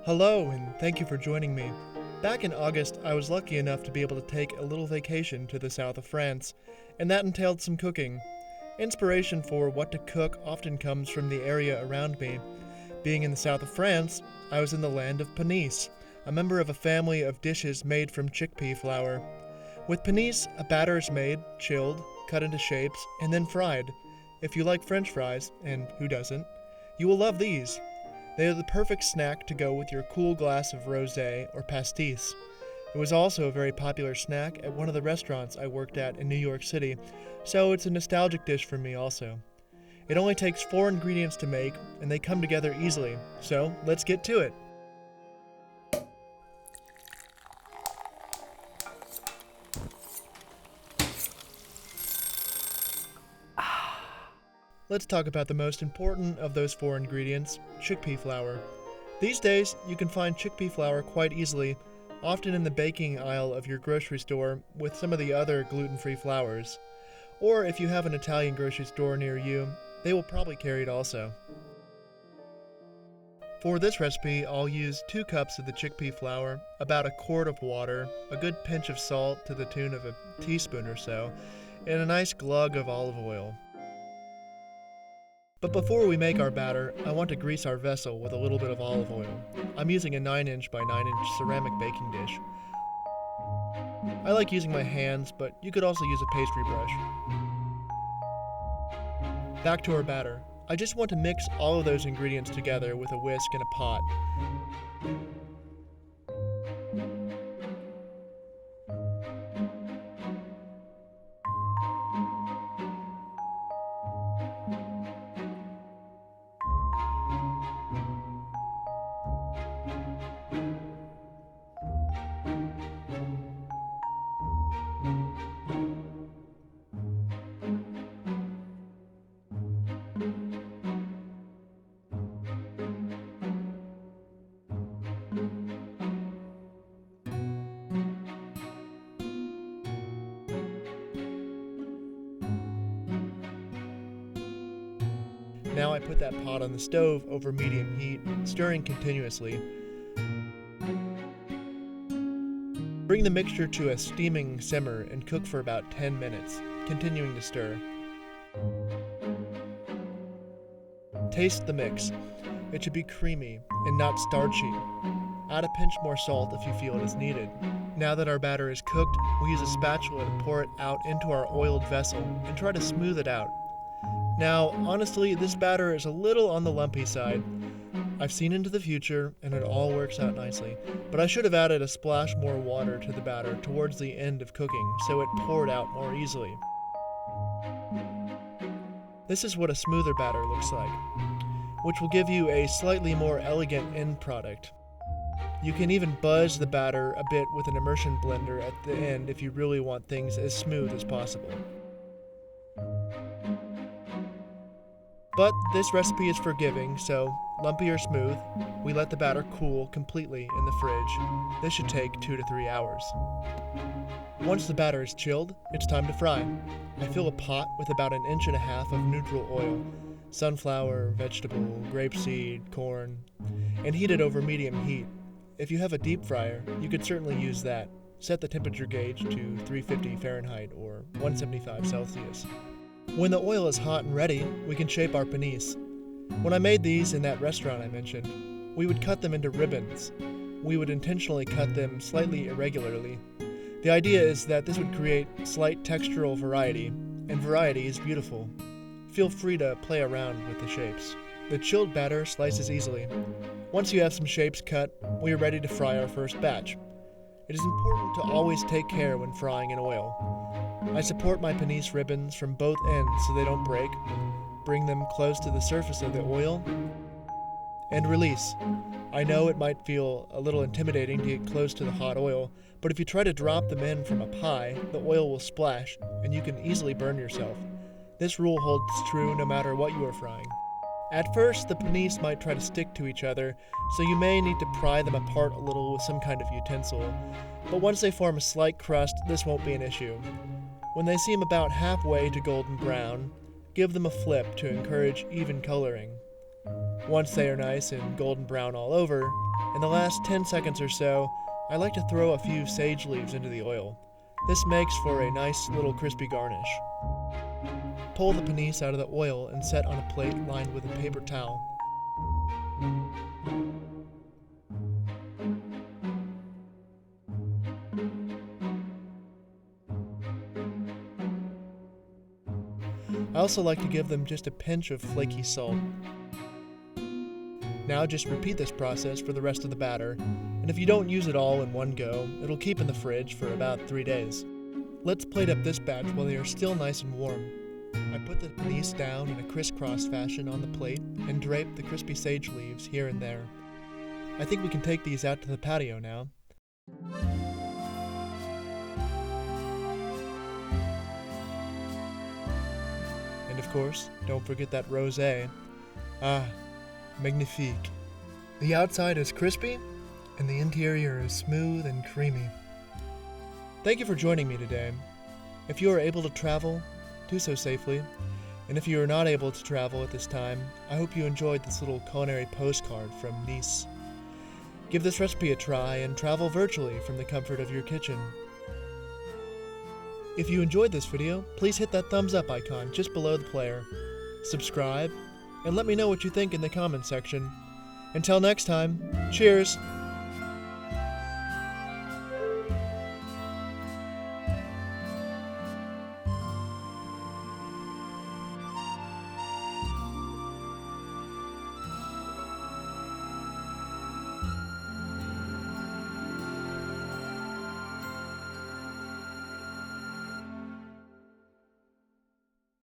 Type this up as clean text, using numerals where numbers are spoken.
Hello, and thank you for joining me. Back in August, I was lucky enough to be able to take a little vacation to the south of France, and that entailed some cooking. Inspiration for what to cook often comes from the area around me. Being in the south of France, I was in the land of panisse, a member of a family of dishes made from chickpea flour. With panisse, a batter is made, chilled, cut into shapes, and then fried. If you like French fries, and who doesn't, you will love these. They are the perfect snack to go with your cool glass of rosé or pastis. It was also a very popular snack at one of the restaurants I worked at in New York City, so it's a nostalgic dish for me also. It only takes 4 ingredients to make, and they come together easily, so let's get to it. Let's talk about the most important of those 4 ingredients, chickpea flour. These days, you can find chickpea flour quite easily, often in the baking aisle of your grocery store with some of the other gluten-free flours. Or if you have an Italian grocery store near you, they will probably carry it also. For this recipe, I'll use 2 cups of the chickpea flour, about a quart of water, a good pinch of salt to the tune of a teaspoon or so, and a nice glug of olive oil. But before we make our batter, I want to grease our vessel with a little bit of olive oil. I'm using a 9-inch by 9-inch ceramic baking dish. I like using my hands, but you could also use a pastry brush. Back to our batter. I just want to mix all of those ingredients together with a whisk and a pot. Now I put that pot on the stove over medium heat, stirring continuously. Bring the mixture to a steaming simmer and cook for about 10 minutes, continuing to stir. Taste the mix. It should be creamy and not starchy. Add a pinch more salt if you feel it is needed. Now that our batter is cooked, we use a spatula to pour it out into our oiled vessel and try to smooth it out. Now, honestly, this batter is a little on the lumpy side. I've seen into the future, and it all works out nicely, but I should have added a splash more water to the batter towards the end of cooking so it poured out more easily. This is what a smoother batter looks like, which will give you a slightly more elegant end product. You can even buzz the batter a bit with an immersion blender at the end if you really want things as smooth as possible. But this recipe is forgiving, so lumpy or smooth, we let the batter cool completely in the fridge. This should take 2 to 3 hours. Once the batter is chilled, it's time to fry. I fill a pot with about 1.5 inches of neutral oil, sunflower, vegetable, grapeseed, corn, and heat it over medium heat. If you have a deep fryer, you could certainly use that. Set the temperature gauge to 350 Fahrenheit or 175 Celsius. When the oil is hot and ready, we can shape our panisse. When I made these in that restaurant I mentioned, we would cut them into ribbons. We would intentionally cut them slightly irregularly. The idea is that this would create slight textural variety, and variety is beautiful. Feel free to play around with the shapes. The chilled batter slices easily. Once you have some shapes cut, we are ready to fry our first batch. It is important to always take care when frying in oil. I support my panisse ribbons from both ends so they don't break, bring them close to the surface of the oil, and release. I know it might feel a little intimidating to get close to the hot oil, but if you try to drop them in from up high, the oil will splash, and you can easily burn yourself. This rule holds true no matter what you are frying. At first, the panisse might try to stick to each other, so you may need to pry them apart a little with some kind of utensil. But once they form a slight crust, this won't be an issue. When they seem about halfway to golden brown, give them a flip to encourage even coloring. Once they are nice and golden brown all over, in the last 10 seconds or so, I like to throw a few sage leaves into the oil. This makes for a nice little crispy garnish. Pull the panisse out of the oil and set on a plate lined with a paper towel. I also like to give them just a pinch of flaky salt. Now just repeat this process for the rest of the batter, and if you don't use it all in one go, it'll keep in the fridge for about 3 days. Let's plate up this batch while they are still nice and warm. I put the panisse down in a crisscross fashion on the plate and drape the crispy sage leaves here and there. I think we can take these out to the patio now. And of course, don't forget that rosé. Ah, magnifique. The outside is crispy, and the interior is smooth and creamy. Thank you for joining me today. If you are able to travel, do so safely. And if you are not able to travel at this time, I hope you enjoyed this little culinary postcard from Nice. Give this recipe a try and travel virtually from the comfort of your kitchen. If you enjoyed this video, please hit that thumbs up icon just below the player. Subscribe, and let me know what you think in the comments section. Until next time, cheers!